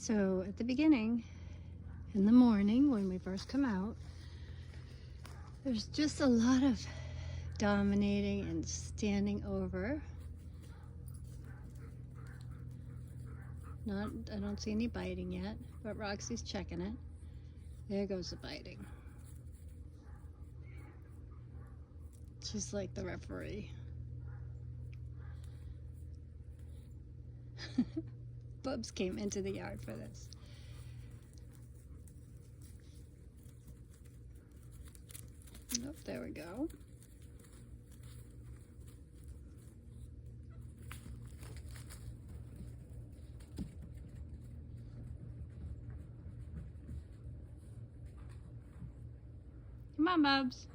So at the beginning, in the morning when we first come out, there's just a lot of dominating and standing over. I don't see any biting yet, but Roxy's checking it. There goes the biting. She's like the referee. Bubs came into the yard for this. Oh, there we go. Come on, Bubs.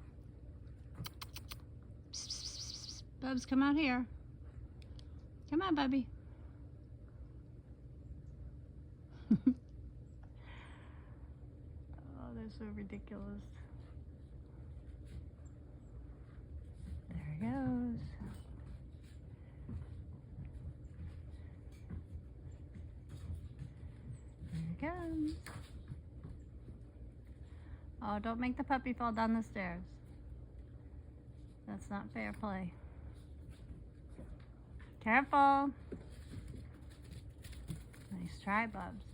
Bubs, come out here. Come on, Bubby. Oh, they're so ridiculous. There he goes. There he comes. Oh, don't make the puppy fall down the stairs. That's not fair play. Careful. Nice try, Bubs.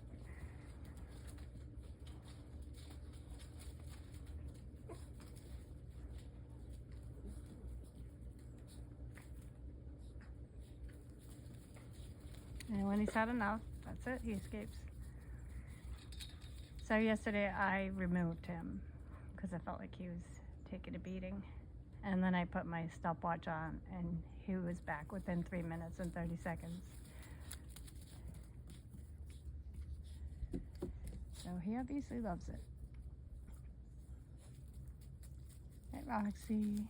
And when he's had enough, that's it, he escapes. So yesterday I removed him because I felt like he was taking a beating. And then I put my stopwatch on and he was back within 3 minutes and 30 seconds. So he obviously loves it. Hey, Roxy.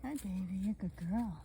Hi, baby, you're a good girl.